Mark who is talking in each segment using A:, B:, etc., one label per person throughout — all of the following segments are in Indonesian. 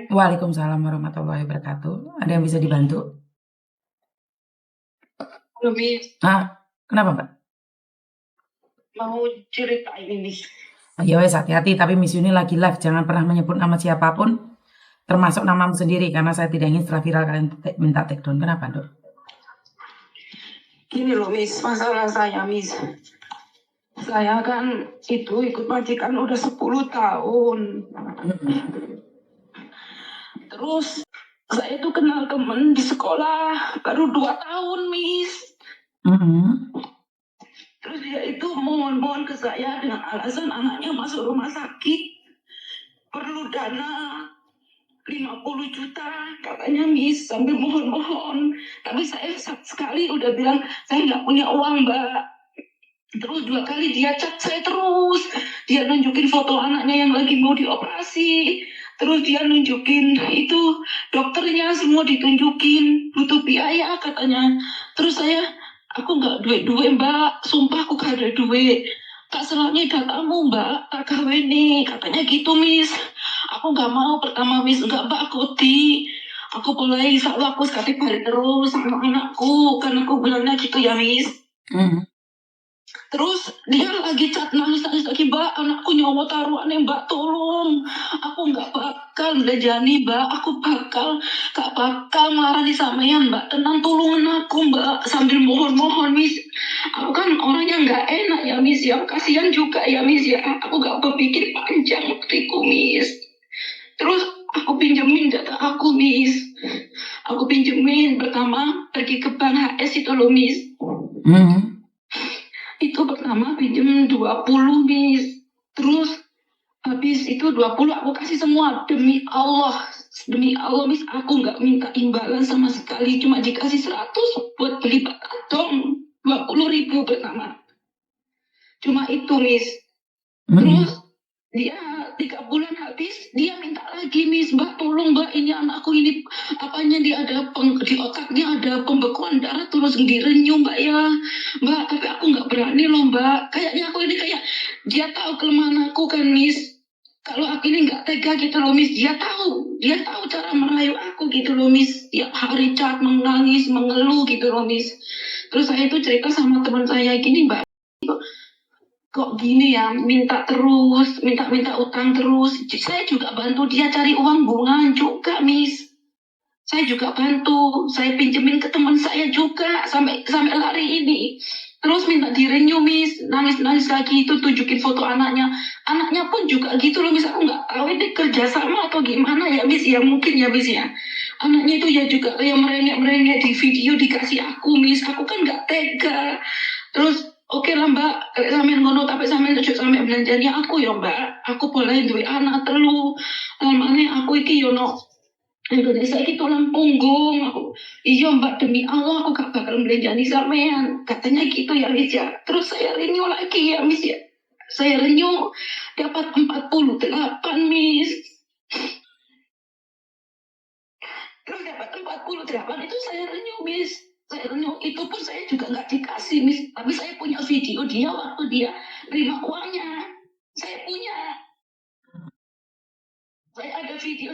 A: Waalaikumsalam warahmatullahi wabarakatuh. Ada yang bisa dibantu?
B: Halo, Miss.
A: Kenapa, Mbak?
B: Mau ceritain ini.
A: Ya wes, hati-hati, tapi Miss Yuni lagi live, jangan pernah menyebut nama siapapun, termasuk namamu sendiri, karena saya tidak ingin setelah viral kalian minta take down. Kenapa, Dok?
B: Gini loh, Miss, masalah saya, Miss. Saya kan ikut majikan udah 10 tahun. Terus saya tuh kenal temen di sekolah baru 2 tahun, Miss. Terus dia itu mohon-mohon ke saya dengan alasan anaknya masuk rumah sakit, perlu dana 50 juta katanya, Miss, sambil mohon-mohon. Tapi saya sekali udah bilang saya nggak punya uang, Mbak. Terus 2 kali dia chat saya terus. Dia nunjukin foto anaknya yang lagi mau dioperasi. Terus dia nunjukin itu dokternya semua ditunjukin, butuh biaya katanya. Terus aku nggak duit, Mbak. Sumpah aku gak ada duit. Tak serangnya datamu, Mbak, tak kawin nih, katanya gitu, Miss. Aku nggak mau pertama, Miss, nggak, Mbak, aku boleh insya Allah aku sekali balik terus sama anakku, karena aku bilangnya gitu ya, Miss. Terus dia lagi chat nangis lagi, Mbak, anakku nyawa taruhannya, Mbak, tolong. Aku nggak bakal belajani, Mbak, aku gak bakal marah di sampean, Mbak, tenang, tolongin aku, Mbak, sambil mohon-mohon, Miss. Aku kan orangnya nggak enak ya, Miss, ya, kasihan juga ya, Miss, ya, aku gak berpikir panjang waktuku, Miss. Terus aku pinjemin data aku, Miss. Aku pinjemin pertama pergi ke bank HS itu loh, Miss. Itu pertama pinjem 20, Miss. Terus habis itu 20 aku kasih semua. Demi Allah, Miss, aku nggak minta imbalan sama sekali. Cuma dikasih 100 buat beli batang 20.000 pertama. Cuma itu, Miss. Terus dia 3 bulan habis, dia minta lagi, Miss, Mbak, tolong, Mbak, ini anakku ini apanya dia ada di otaknya ada pembekuan darah terus direnyum, Mbak, ya, Mbak, tapi aku nggak berani loh, Mbak. Kayaknya aku ini kayak dia tahu kelemahan aku kan, Miss. Kalau aku ini nggak tega gitu loh, Miss. Dia tahu cara merayu aku gitu loh, Miss. Tiap hari chat, menangis, mengeluh gitu loh, Miss. Terus saya itu cerita sama teman saya gini, Mbak, kok gini ya, minta utang terus. Saya juga bantu dia cari uang bunga juga, Miss. Saya juga bantu, saya pinjemin ke teman saya juga sampai lari ini. Terus minta direnew, Miss, nangis lagi itu tunjukin foto anaknya. Anaknya pun juga gitu loh, Miss. Aku nggak tahu ini kerjasama atau gimana ya, Miss, ya, mungkin ya, Miss, ya. Anaknya itu ya juga yang merengek di video dikasih aku, Miss. Aku kan nggak tega. Terus oke lah, Mbak, sampean ngono tapi sampean tujuh sampe belanjanya aku ya, Mbak. Aku boleh duwe anak telu. Lamane aku iki yo no Indonesia iki tulang punggung aku. Iya, Mbak, demi Allah aku gak bakal belanjani sampean. Katanya gitu ya, Miss, ya. Terus saya renew lagi ya, Miss, ya. Saya renew dapat 48, Miss. Terus dapat 48 itu saya renew, Miss. Saya renew itu pun saya juga nggak dikasih, Miss. Tapi saya punya video dia waktu dia terima uangnya. Saya punya. Saya ada video,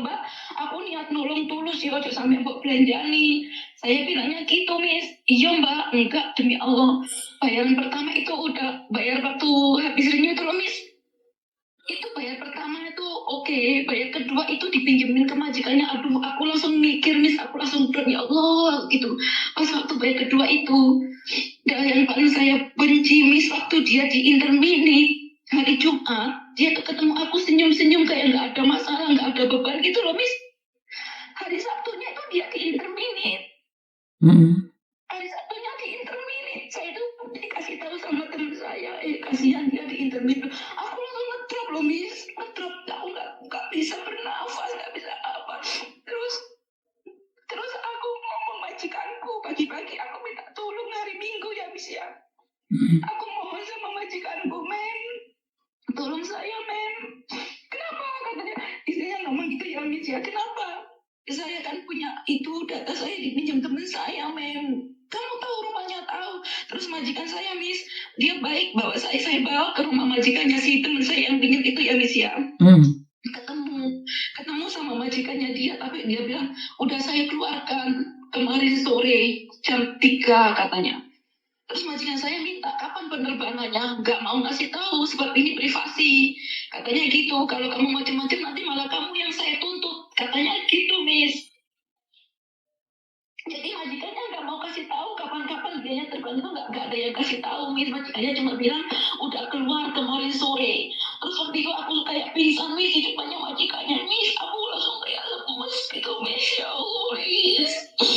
B: Mbak. Aku niat nolong tulus ya, ojo sampai mbok belanjani. Saya bilangnya gitu, Miss. Iya, Mbak, enggak, demi Allah. Bayaran pertama itu udah bayar waktu habis renew itu loh, Miss. Itu bayar pertama itu oke. Bayar kedua itu dipinjemin ke majikannya. Aduh, aku langsung mikir, Miss. Aku langsung ya Allah gitu. Pas waktu bayar kedua itu, dan yang paling saya benci, Miss, waktu dia di intermini hari Jumat, dia tuh ketemu aku senyum-senyum kayak nggak ada masalah, nggak ada beban gitu loh, Miss. Hari Sabtunya itu dia di interminate. Hari Sabtunya di interminate. Saya tuh dikasih tahu sama teman saya, kasihan dia di interminate. Aku langsung ngedrop loh, Miss. Ngedrop. Aku nggak bisa bernafas, nggak bisa apa. Terus aku ngomong majikanku, pagi-pagi aku minta tolong hari Minggu ya, Miss, ya. Aku mohon sama majikanku, Mem, tolong saya, Mem. Kenapa? Katanya istrinya ngomong gitu ya, Miss, ya. Kenapa? Saya kan punya itu data saya dipinjam teman saya, Mem. Kamu tahu rumahnya tahu. Terus majikan saya, Miss, dia baik, saya bawa ke rumah majikannya si teman saya yang pinjam itu ya, Miss, ya. Ketemu sama majikannya dia, tapi dia bilang udah saya keluarkan kemarin sore jam 3 katanya. Terus majikan saya minta kapan penerbangannya, nggak mau ngasih tahu sebab ini privasi. Katanya gitu, kalau kamu macam-macam nanti malah kamu yang saya tuntut. Katanya gitu, Miss. Jadi majikannya nggak mau kasih tahu kapan-kapan dia terbang itu nggak ada yang kasih tahu, Miss. Majikannya cuma bilang udah keluar kemarin sore. Terus waktu itu aku kayak pingsan, Miss, di depannya majikannya, Miss. Aku langsung kayak lemes gitu, Miss. Ya Allah, Miss.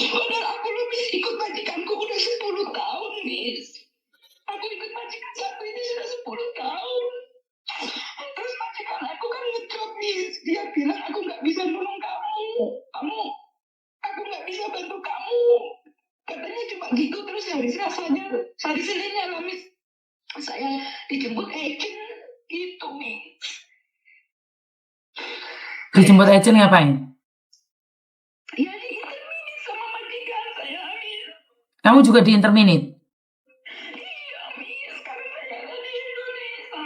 B: Padahal aku loh, Miss, ikut majikanku udah 10 tahun, Miss. Aku ikut majikan satu ini sudah 10 tahun. Terus majikan aku kan ngejok, Miss. Dia bilang aku nggak bisa nolong kamu, aku nggak bisa bantu kamu. Katanya cuma gitu. Terus hari Selasanya, hari Seninnya lah, Miss, saya dijemput agent gitu, Miss.
A: Dijemput agent ngapain?
B: Ya di interminate sama majikan saya, Miss.
A: Kamu juga di interminate?
B: Iya, Miss, karena saya ada di Indonesia.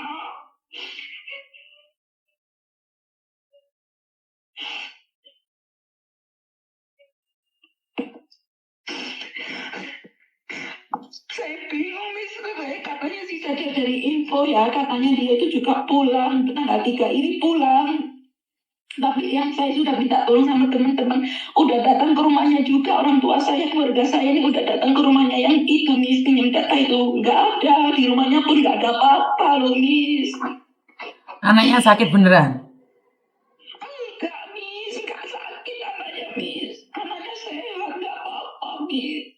B: Saya bingung, Miss. Katanya sih saja dari info ya, katanya dia itu juga pulang, tanggal 3 ini pulang. Tapi yang saya sudah minta tolong sama teman-teman, udah datang ke rumahnya juga, orang tua saya, keluarga saya ini udah datang ke rumahnya yang itu, Miss, pinjam data itu. Nggak ada, di rumahnya pun nggak ada apa-apa loh, Miss.
A: Anaknya sakit beneran?
B: Enggak, Miss, nggak sakit anaknya, Miss. Anaknya sehat, nggak apa-apa, Miss.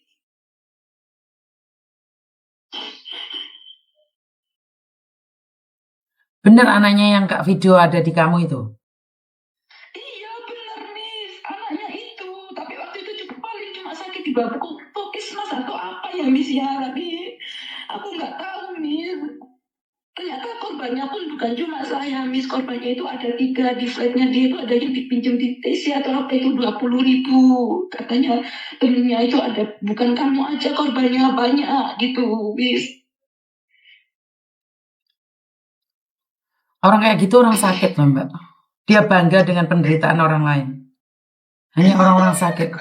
A: Bener anaknya yang Kak video ada di kamu itu?
B: Iya benar, Miss, anaknya itu. Tapi waktu itu juga paling cuma sakit di bawah puskesmas atau apa ya, Miss ya. Tapi aku nggak tahu, Miss. Ternyata korbannya pun bukan cuma saya, Miss. Korbannya itu ada 3 di flatnya dia itu, ada yang dipinjam di TC atau apa itu 20.000. Katanya temennya itu ada, bukan kamu aja korbannya, banyak gitu, Miss.
A: Orang kayak gitu orang sakit loh, Mbak. Dia bangga dengan penderitaan orang lain. Hanya orang-orang sakit.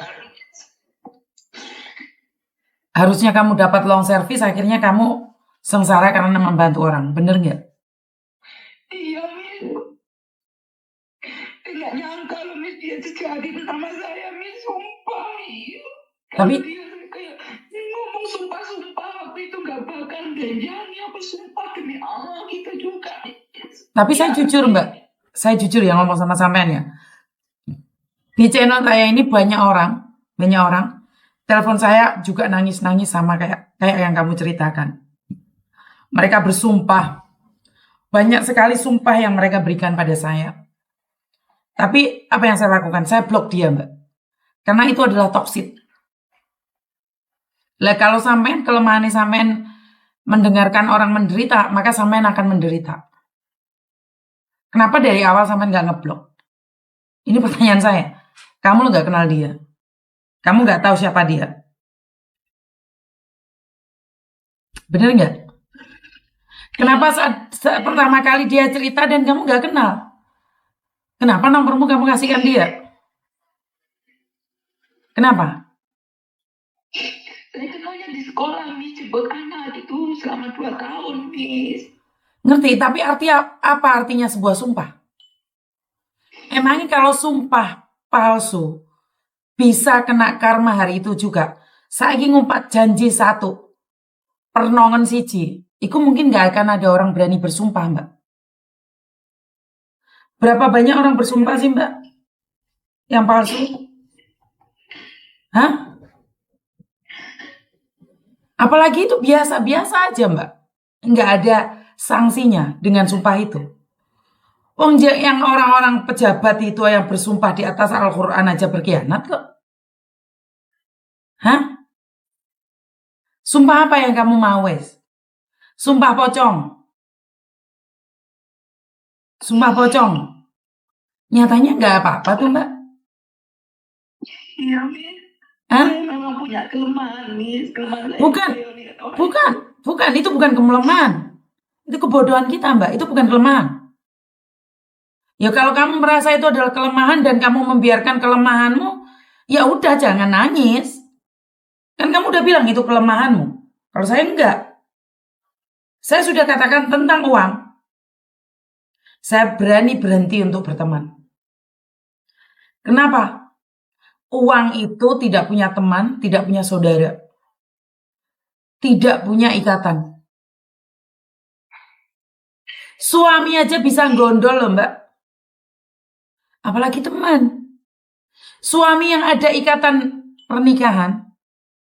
A: Harusnya kamu dapat long service, akhirnya kamu sengsara karena membantu orang. Bener nggak?
B: Iya, Miss. Nggak nyangka loh, Miss, dia terjadi bersama saya, Miss. Sumpah, Miss.
A: Tapi
B: Dia kayak ngomong sumpah-sumpah waktu itu nggak bakal janjiannya, apa sumpah demi Allah gitu juga.
A: tapi saya jujur, Mbak. Saya jujur ya ngomong sama sampean ya. Di channel saya ini banyak orang telepon saya juga nangis-nangis sama kayak yang kamu ceritakan. Mereka bersumpah. Banyak sekali sumpah yang mereka berikan pada saya. Tapi apa yang saya lakukan? Saya blok dia, Mbak. Karena itu adalah toksik. Lah kalau sampean kelemahannya sampean mendengarkan orang menderita, maka sampean akan menderita. Kenapa dari awal sampean nggak ngeblok? Ini pertanyaan saya. Kamu nggak kenal dia. Kamu nggak tahu siapa dia. Bener nggak? Kenapa saat pertama kali dia cerita dan kamu nggak kenal? Kenapa nomormu kamu kasihkan dia? Kenapa?
B: Saya kenalnya di sekolah, Miss, jemput anak itu selama 2 tahun, Miss.
A: Ngerti, tapi apa artinya sebuah sumpah? Emangnya kalau sumpah palsu bisa kena karma hari itu juga? Saiki ngumpat janji satu, pernongen siji, itu mungkin gak akan ada orang berani bersumpah, Mbak. Berapa banyak orang bersumpah sih, Mbak? Yang palsu? Hah? Apalagi itu biasa-biasa aja, Mbak. Nggak ada sanksinya dengan sumpah itu. Wong yang orang-orang pejabat itu yang bersumpah di atas Al-Quran aja berkhianat kok. Hah? Sumpah apa yang kamu mau, wes? Sumpah pocong. Sumpah pocong. Nyatanya nggak apa-apa tuh, Mbak.
B: Iya, Miss.
A: Hah?
B: Saya memang punya kelemahan, Miss. Kelemahan saya
A: Bukan.
B: itu lihat orang.
A: Bukan. Itu bukan kelemahan. Itu kebodohan kita, Mbak. Itu bukan kelemahan. Ya kalau kamu merasa itu adalah kelemahan dan kamu membiarkan kelemahanmu, ya udah jangan nangis. Kan kamu udah bilang itu kelemahanmu. Kalau saya enggak. Saya sudah katakan tentang uang. Saya berani berhenti untuk berteman. Kenapa? Uang itu tidak punya teman, tidak punya saudara. Tidak punya ikatan. Suami aja bisa gondol loh Mbak. Apalagi teman. Suami yang ada ikatan pernikahan,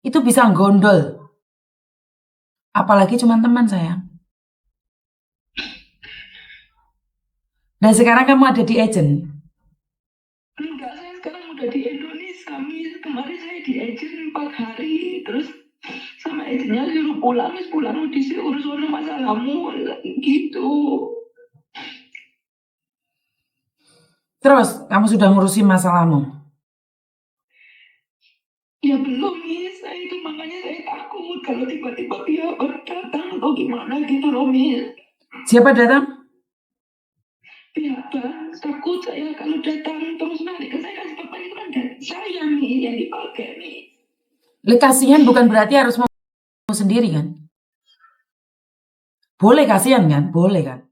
A: itu bisa gondol. Apalagi cuma teman sayang. Dan sekarang kamu ada di agent.
B: Enggak, saya sekarang udah di Indonesia, Miss. Kemarin saya di agent 4 hari, terus sama agentnya suruh pulang, Miss. Pulang urus masalahmu, gitu.
A: Terus kamu sudah ngurusin masalahmu.
B: Ya belum, Miss. Saya itu makanya saya takut kalau tiba-tiba dia datang atau gimana gitu loh, Miss.
A: Siapa datang?
B: Pihak bank takut saya kalau datang terus nanti ke saya kasih papan itu kan saya nih yang dipakai nih.
A: Kasihan bukan berarti harus mau sendiri kan? Boleh kasihan kan? Boleh kan?